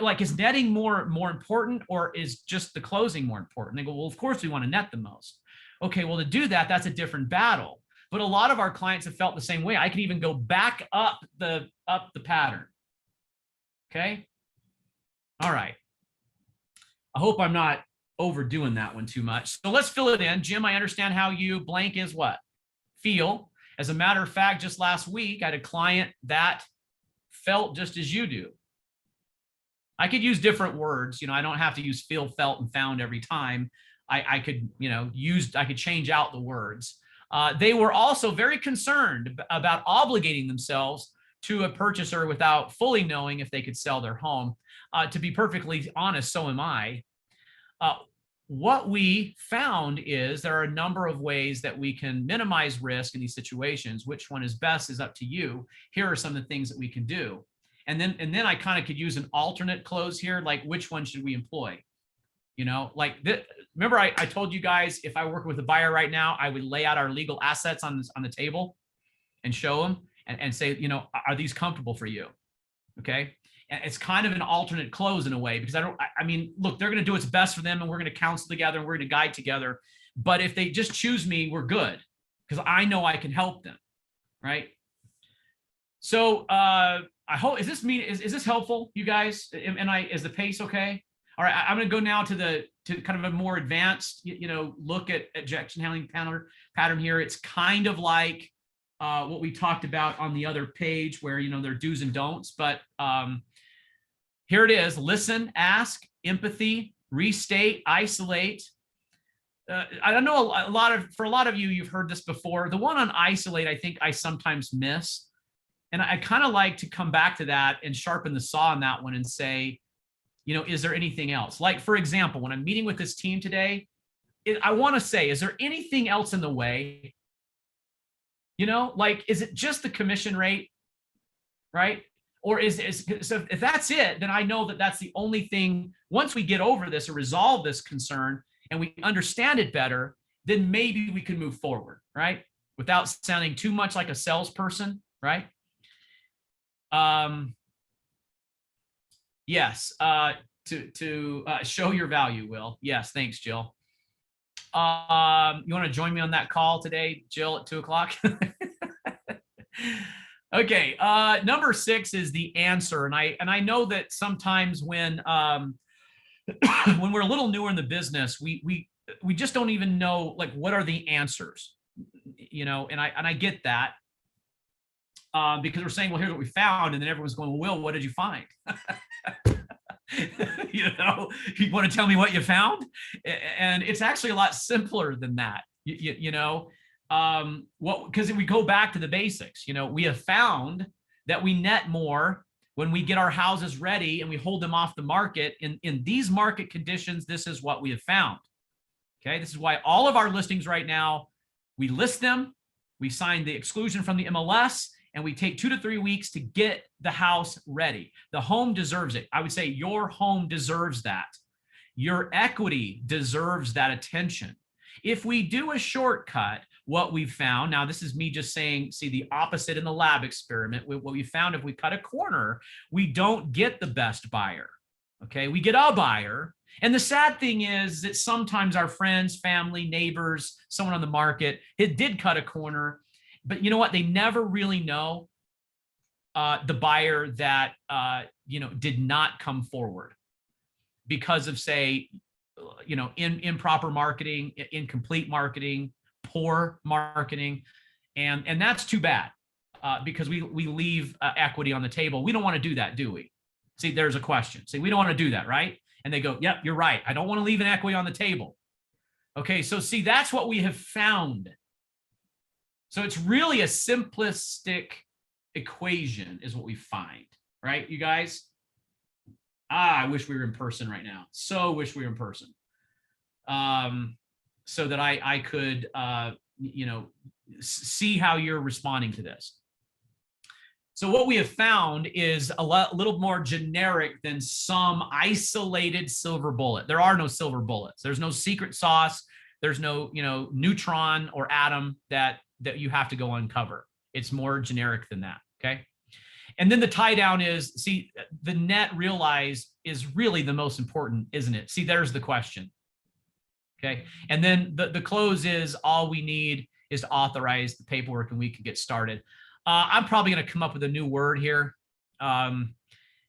Like is netting more important, or is just the closing more important? They go, well, of course we want to net the most. Okay, well, to do that, that's a different battle. But a lot of our clients have felt the same way. I can even go back up the pattern. Okay. All right. I hope I'm not overdoing that one too much. So let's fill it in. Jim, I understand how you blank is what? Feel. As a matter of fact, just last week, I had a client that felt just as you do. I could use different words. I don't have to use feel, felt, and found every time. I could, I could change out the words. They were also very concerned about obligating themselves to a purchaser without fully knowing if they could sell their home. To be perfectly honest, so am I. What we found is there are a number of ways that we can minimize risk in these situations. Which one is best is up to you. Here are some of the things that we can do. And then I kind of could use an alternate close here, like which one should we employ? Like this, remember I told you guys, if I work with a buyer right now, I would lay out our legal assets on the table and show them and say, are these comfortable for you? Okay. And it's kind of an alternate close in a way, because look, they're going to do what's best for them, and we're going to counsel together and we're going to guide together. But if they just choose me, we're good, because I know I can help them. Right. So I hope, is this helpful, you guys? Is the pace okay? All right, I'm going to go now to kind of a more advanced, look at objection handling pattern here. It's kind of like what we talked about on the other page, where there are do's and don'ts. But here it is: listen, ask, empathy, restate, isolate. I don't know for a lot of you, you've heard this before. The one on isolate, I think I sometimes miss. And I kind of like to come back to that and sharpen the saw on that one and say, is there anything else? Like, for example, when I'm meeting with this team today, I want to say, is there anything else in the way? Like, is it just the commission rate, right? Or so if that's it, then I know that that's the only thing. Once we get over this or resolve this concern and we understand it better, then maybe we can move forward, right? Without sounding too much like a salesperson, right? Yes, to show your value, Will. Yes, thanks, Jill. You want to join me on that call today, Jill, at 2:00? Okay. Number 6 is the answer. And I know that sometimes when when we're a little newer in the business, we just don't even know, like, what are the answers, and I get that. Because we're saying, well, here's what we found. And then everyone's going, well, Will, what did you find? You want to tell me what you found? And it's actually a lot simpler than that. Because we go back to the basics. We have found that we net more when we get our houses ready and we hold them off the market. In these market conditions, this is what we have found. Okay, this is why all of our listings right now, we list them, we sign the exclusion from the MLS, and we take 2 to 3 weeks to get the house ready. The home deserves it. I would say your home deserves that. Your equity deserves that attention. If we do a shortcut, what we've found, now this is me just saying, see the opposite in the lab experiment, what we found, if we cut a corner, we don't get the best buyer. Okay, we get a buyer. And the sad thing is that sometimes our friends, family, neighbors, someone on the market, it did cut a corner. But you know what? They never really know the buyer that, did not come forward because of, say, improper marketing, incomplete marketing, poor marketing. And that's too bad because we leave equity on the table. We don't want to do that, do we? See, there's a question. See, we don't want to do that, right? And they go, yep, you're right. I don't want to leave an equity on the table. Okay, so see, that's what we have found. So it's really a simplistic equation is what we find, right, you guys? I wish we were in person right now. So wish we were in person. So that I could, see how you're responding to this. So what we have found is a little more generic than some isolated silver bullet. There are no silver bullets. There's no secret sauce. There's no, neutron or atom that you have to go uncover. It's more generic than that, okay? And then the tie down is, see, the net realize is really the most important, isn't it? See, there's the question, okay? And then the close is all we need is to authorize the paperwork and we can get started. I'm probably gonna come up with a new word here.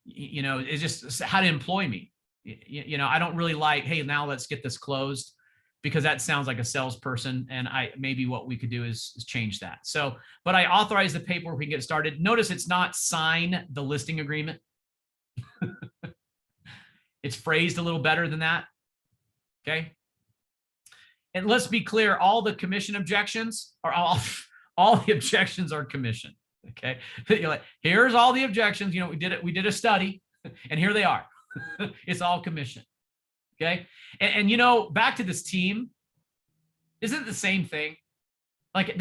It's just how to employ me. I don't really like, hey, now let's get this closed, because that sounds like a salesperson, and maybe what we could do is change that. So, but I authorize the paperwork, we can get started. Notice it's not sign the listing agreement. It's phrased a little better than that, okay? And let's be clear, all the commission objections are all the objections are commission, okay? You're like, here's all the objections, we did a study, and here they are. It's all commission. Okay. And back to this team, isn't it the same thing? Like,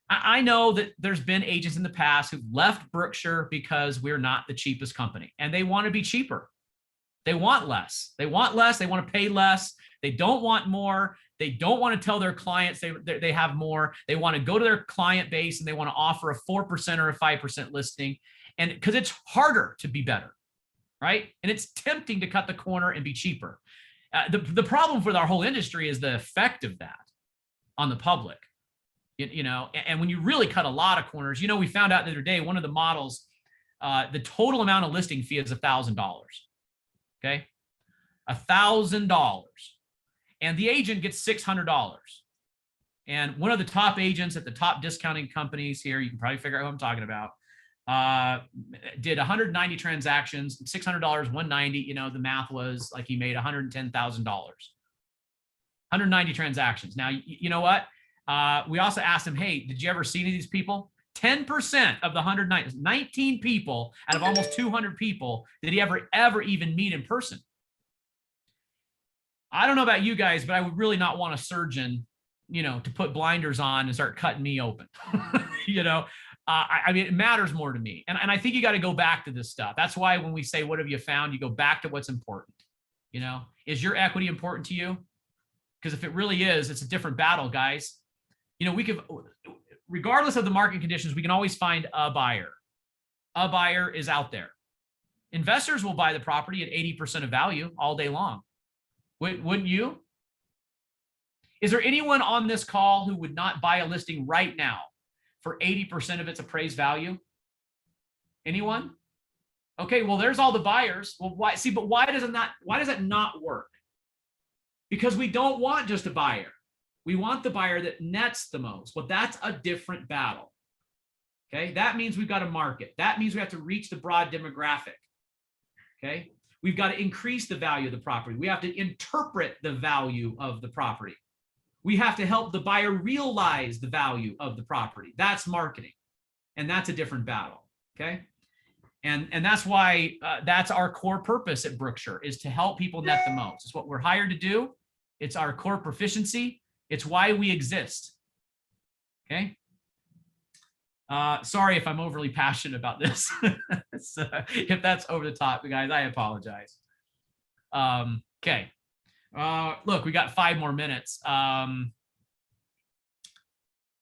I know that there's been agents in the past who've left Brookshire because we're not the cheapest company and they want to be cheaper. They want less. They want less. They want to pay less. They don't want more. They don't want to tell their clients they have more. They want to go to their client base and they want to offer a 4% or a 5% listing. And because it's harder to be better. Right? And it's tempting to cut the corner and be cheaper. The problem with our whole industry is the effect of that on the public, and when you really cut a lot of corners, we found out the other day, one of the models, the total amount of listing fee is $1,000. Okay. $1,000. And the agent gets $600. And one of the top agents at the top discounting companies here, you can probably figure out who I'm talking about, did 190 transactions, $600, 190, the math was like he made $110,000. 190 transactions. Now, you know what? We also asked him, hey, did you ever see any of these people? 10% of the 19 people out of almost 200 people did he ever even meet in person. I don't know about you guys, but I would really not want a surgeon, to put blinders on and start cutting me open. I mean, it matters more to me. And I think you got to go back to this stuff. That's why when we say, what have you found? You go back to what's important. Is your equity important to you? Because if it really is, it's a different battle, guys. We could, regardless of the market conditions, we can always find a buyer. A buyer is out there. Investors will buy the property at 80% of value all day long. Wouldn't you? Is there anyone on this call who would not buy a listing right now for 80% of its appraised value? Anyone? Okay, well, there's all the buyers. Well, why? See, but why does it not work? Because we don't want just a buyer. We want the buyer that nets the most. Well, that's a different battle. Okay, that means we've got to market. That means we have to reach the broad demographic. Okay, we've got to increase the value of the property. We have to interpret the value of the property. We have to help the buyer realize the value of the property. That's marketing. And that's a different battle. Okay. And that's why that's our core purpose at Brookshire, is to help people net the most. It's what we're hired to do. It's our core proficiency. It's why we exist. Okay. Sorry if I'm overly passionate about this. If that's over the top, guys, I apologize. Okay. Look, we got 5 more minutes.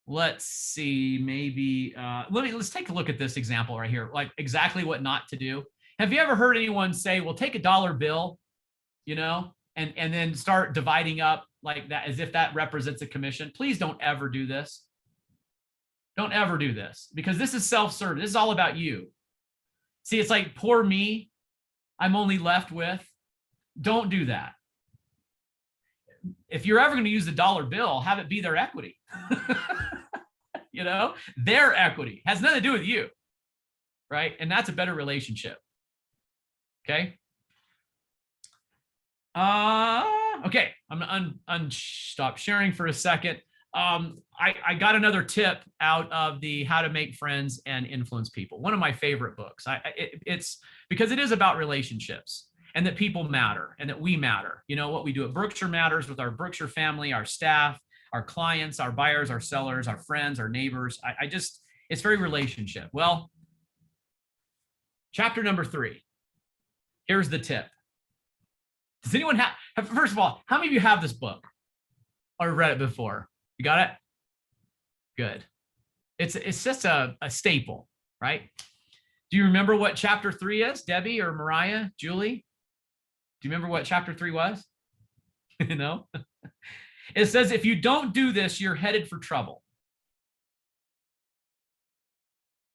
Let's see, maybe, let's take a look at this example right here, like exactly what not to do. Have you ever heard anyone say, well, take a dollar bill, and then start dividing up like that as if that represents a commission? Please don't ever do this. Don't ever do this, because this is self-service. This is all about you. See, it's like, poor me, I'm only left with. Don't do that. If you're ever going to use the dollar bill, have it be their equity. Their equity has nothing to do with you, right? And that's a better relationship. Okay. Okay. I'm gonna stop sharing for a second. I got another tip out of the How to Make Friends and Influence People, one of my favorite books. It's because it is about relationships, and that people matter, and that we matter. What we do at Brookshire matters with our Brookshire family, our staff, our clients, our buyers, our sellers, our friends, our neighbors. It's very relationship. Well, chapter number 3. Here's the tip. Does anyone have, first of all, how many of you have this book or read it before? You got it? Good. It's just a staple, right? Do you remember what chapter 3 is? Debbie or Mariah, Julie? Do you remember what chapter 3 was? It says, if you don't do this, you're headed for trouble.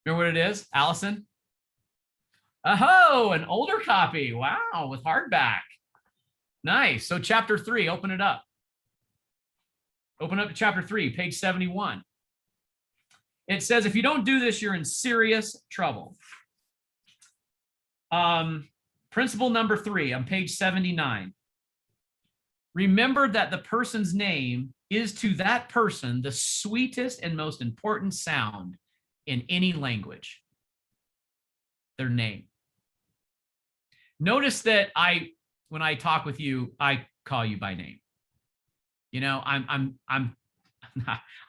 Remember what it is, Allison? Oh, an older copy. Wow, with hardback. Nice. So chapter 3, open it up. Open up to chapter 3, page 71. It says, if you don't do this, you're in serious trouble. Principle number 3 on page 79. Remember that the person's name is to that person the sweetest and most important sound in any language. Their name. Notice that when I talk with you, I call you by name.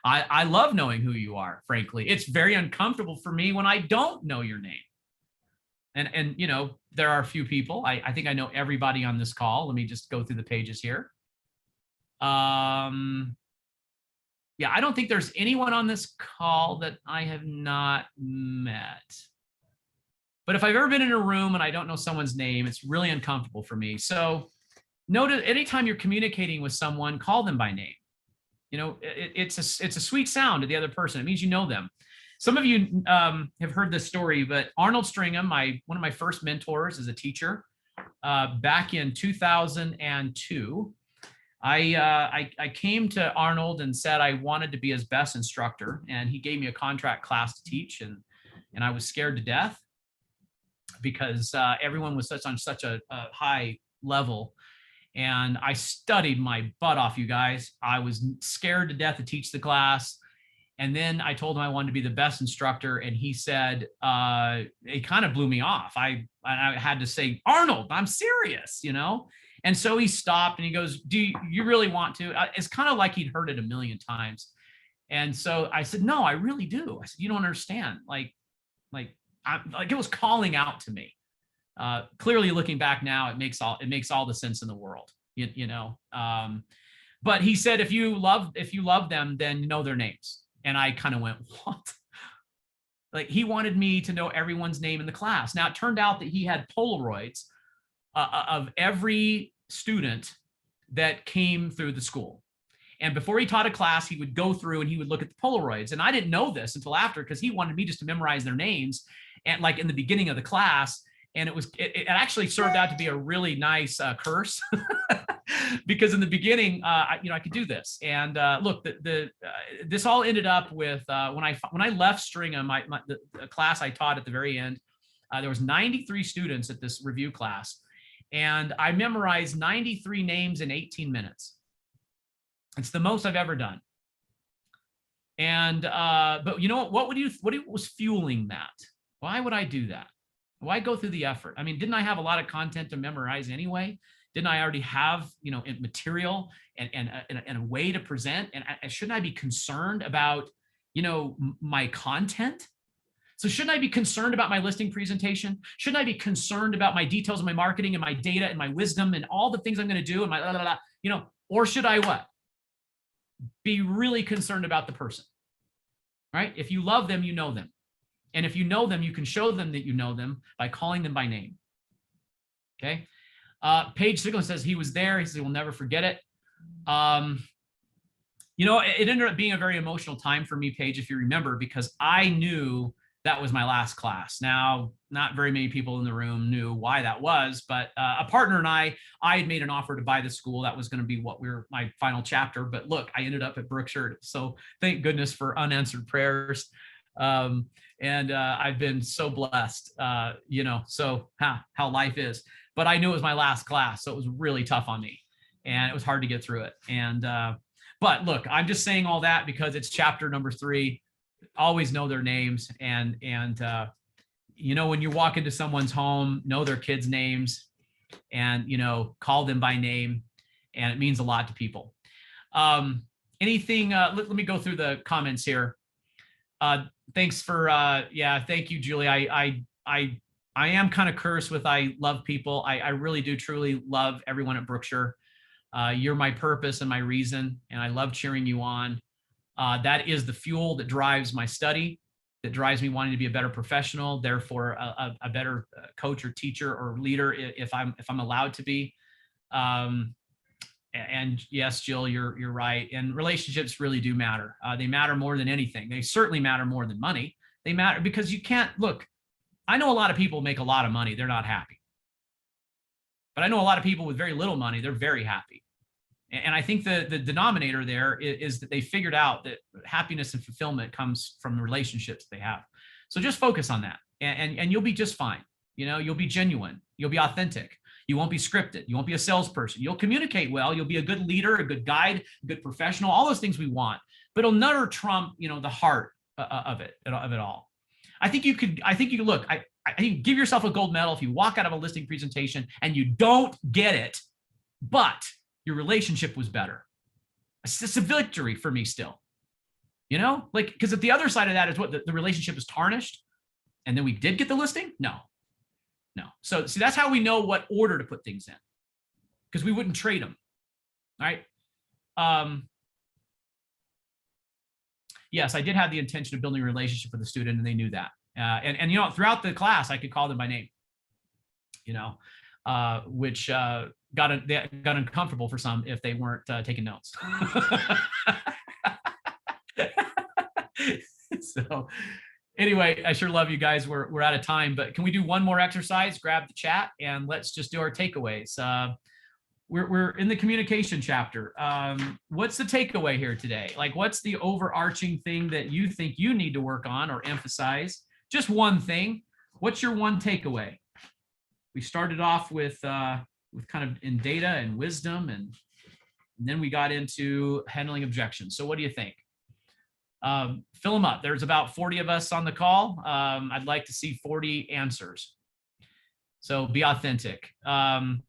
I love knowing who you are, frankly. It's very uncomfortable for me when I don't know your name. And there are a few people. I think I know everybody on this call. Let me just go through the pages here. Yeah, I don't think there's anyone on this call that I have not met. But if I've ever been in a room and I don't know someone's name, it's really uncomfortable for me. So notice anytime you're communicating with someone, call them by name. It's a sweet sound to the other person. It means you know them. Some of you have heard this story, but Arnold Stringham, one of my first mentors as a teacher, back in 2002, I came to Arnold and said I wanted to be his best instructor, and he gave me a contract class to teach, and I was scared to death because everyone was on such a high level, and I studied my butt off, you guys. I was scared to death to teach the class, And then I told him I wanted to be the best instructor, and he said, it kind of blew me off. I had to say, Arnold, I'm serious, you know? And so he stopped and he goes, do you really want to? It's kind of like he'd heard it a million times. And so I said, no, I really do. I said, you don't understand. Like it was calling out to me. Clearly looking back now, it makes all the sense in the world, you know? But he said, if you love them, then know their names. And I kind of went, what? Like, he wanted me to know everyone's name in the class. Now, it turned out that he had Polaroids of every student that came through the school. And before he taught a class, he would go through and he would look at the Polaroids. And I didn't know this until after, because he wanted me just to memorize their names, and like in the beginning of the class. And it actually served out to be a really nice curse because in the beginning, I could do this. And look, this all ended up with when I left Stringham, the class I taught at the very end, there was 93 students at this review class, and I memorized 93 names in 18 minutes. It's the most I've ever done. And but you know what was fueling that? Why would I do that? Why go through the effort? I mean, didn't I have a lot of content to memorize anyway? Didn't I already have, material and a way to present? And shouldn't I be concerned about, my content? So shouldn't I be concerned about my listing presentation? Shouldn't I be concerned about my details of my marketing and my data and my wisdom and all the things I'm going to do and my, or should I what? Be really concerned about the person, right? If you love them, you know them. And if you know them, you can show them that you know them by calling them by name. Okay. Paige Siglin says he was there. He says he will never forget it. It ended up being a very emotional time for me, Paige, if you remember, because I knew that was my last class. Now, not very many people in the room knew why that was, but a partner and I had made an offer to buy the school. That was going to be my final chapter. But look, I ended up at Brookshire. So thank goodness for unanswered prayers. And I've been so blessed, so how life is. But I knew it was my last class, so it was really tough on me, and it was hard to get through it. And but look, I'm just saying all that because it's chapter number 3. Always know their names, and when you walk into someone's home, know their kids' names, and call them by name, and it means a lot to people. Anything? Let me go through the comments here. Thanks for thank you, Julie. I am kind of cursed with I love people. I really do truly love everyone at Brookshire. You're my purpose and my reason, and I love cheering you on. That is the fuel that drives my study, that drives me wanting to be a better professional, therefore a better coach or teacher or leader if I'm allowed to be. And yes, Jill, you're right. And relationships really do matter. They matter more than anything. They certainly matter more than money. They matter because you can't look. I know a lot of people make a lot of money. They're not happy. But I know a lot of people with very little money. They're very happy. And I think the denominator there is that they figured out that happiness and fulfillment comes from the relationships they have. So just focus on that, and you'll be just fine. You'll be genuine. You'll be authentic. You won't be scripted. You won't be a salesperson. You'll communicate well. You'll be a good leader, a good guide, a good professional, all those things we want. But it'll never trump, the heart of it all. I think you could look, I think give yourself a gold medal if you walk out of a listing presentation and you don't get it, but your relationship was better. It's a victory for me still. Because at the other side of that is what the relationship is tarnished. And then we did get the listing? No. So see, that's how we know what order to put things in, because we wouldn't trade them. All right. Yes, I did have the intention of building a relationship with the student, and they knew that. And throughout the class, I could call them by name, which got uncomfortable for some if they weren't taking notes. So anyway, I sure love you guys. We're out of time, but can we do one more exercise? Grab the chat and let's just do our takeaways. We're in the communication chapter. What's the takeaway here today? Like, what's the overarching thing that you think you need to work on or emphasize? Just one thing. What's your one takeaway? We started off with kind of in data and wisdom, and then we got into handling objections. So what do you think? Fill them up. There's about 40 of us on the call. I'd like to see 40 answers. So be authentic. And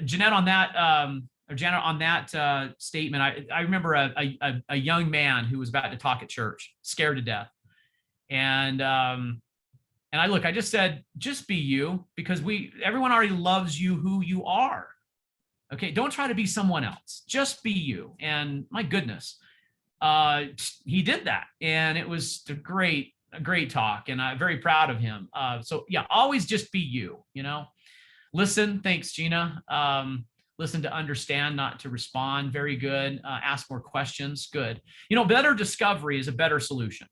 Jeanette, on that statement, I remember a young man who was about to talk at church, scared to death. And I just said, just be you, because everyone already loves you who you are. Okay, don't try to be someone else. Just be you. And my goodness, he did that, and it was a great talk, and I'm very proud of him. So yeah, always just be you. Listen. Thanks, Gina. Listen to understand, not to respond. Very good. Ask more questions. Good. Better discovery is a better solution.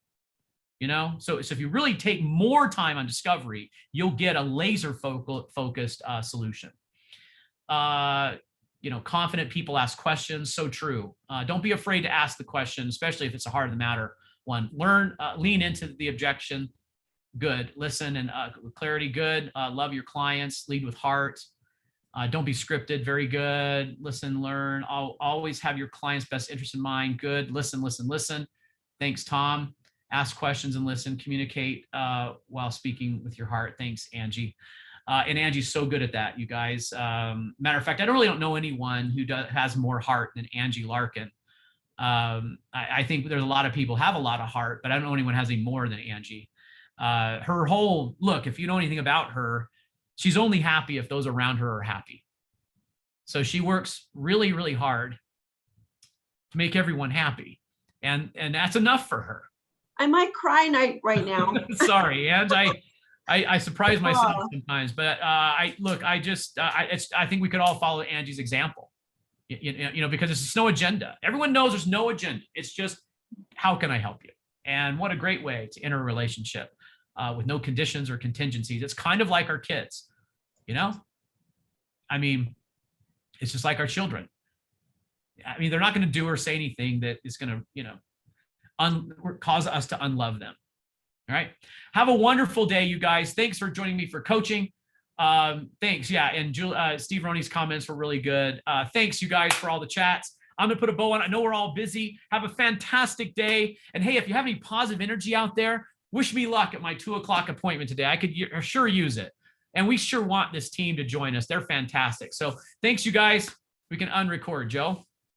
So if you really take more time on discovery, you'll get a laser focused solution. Confident people ask questions. So true. Don't be afraid to ask the question, especially if it's a heart of the matter one. Lean into the objection. Good. Listen and with clarity. Good. Love your clients. Lead with heart. Don't be scripted. Very good. Listen, learn. Always have your client's best interest in mind. Good. Listen. Thanks, Tom. Ask questions and listen. Communicate while speaking with your heart. Thanks, Angie. And Angie's so good at that, you guys. Matter of fact, I don't know anyone who has more heart than Angie Larkin. I think there's a lot of people have a lot of heart, but I don't know anyone has any more than Angie. Her whole look, if you know anything about her, she's only happy if those around her are happy. So she works really, really hard to make everyone happy. And that's enough for her. I might cry right now. Sorry, Ange. I surprise myself sometimes, but I think we could all follow Angie's example, because there's no agenda. Everyone knows there's no agenda. It's just, how can I help you? And what a great way to enter a relationship with no conditions or contingencies. It's kind of like our kids, it's just like our children. They're not going to do or say anything that is going to, cause us to unlove them. All right. Have a wonderful day, you guys. Thanks for joining me for coaching. Thanks. Yeah. And Steve Roney's comments were really good. Thanks, you guys, for all the chats. I'm going to put a bow on. I know we're all busy. Have a fantastic day. And hey, if you have any positive energy out there, wish me luck at my 2:00 appointment today. I could sure use it. And we sure want this team to join us. They're fantastic. So thanks, you guys. We can unrecord, Joe.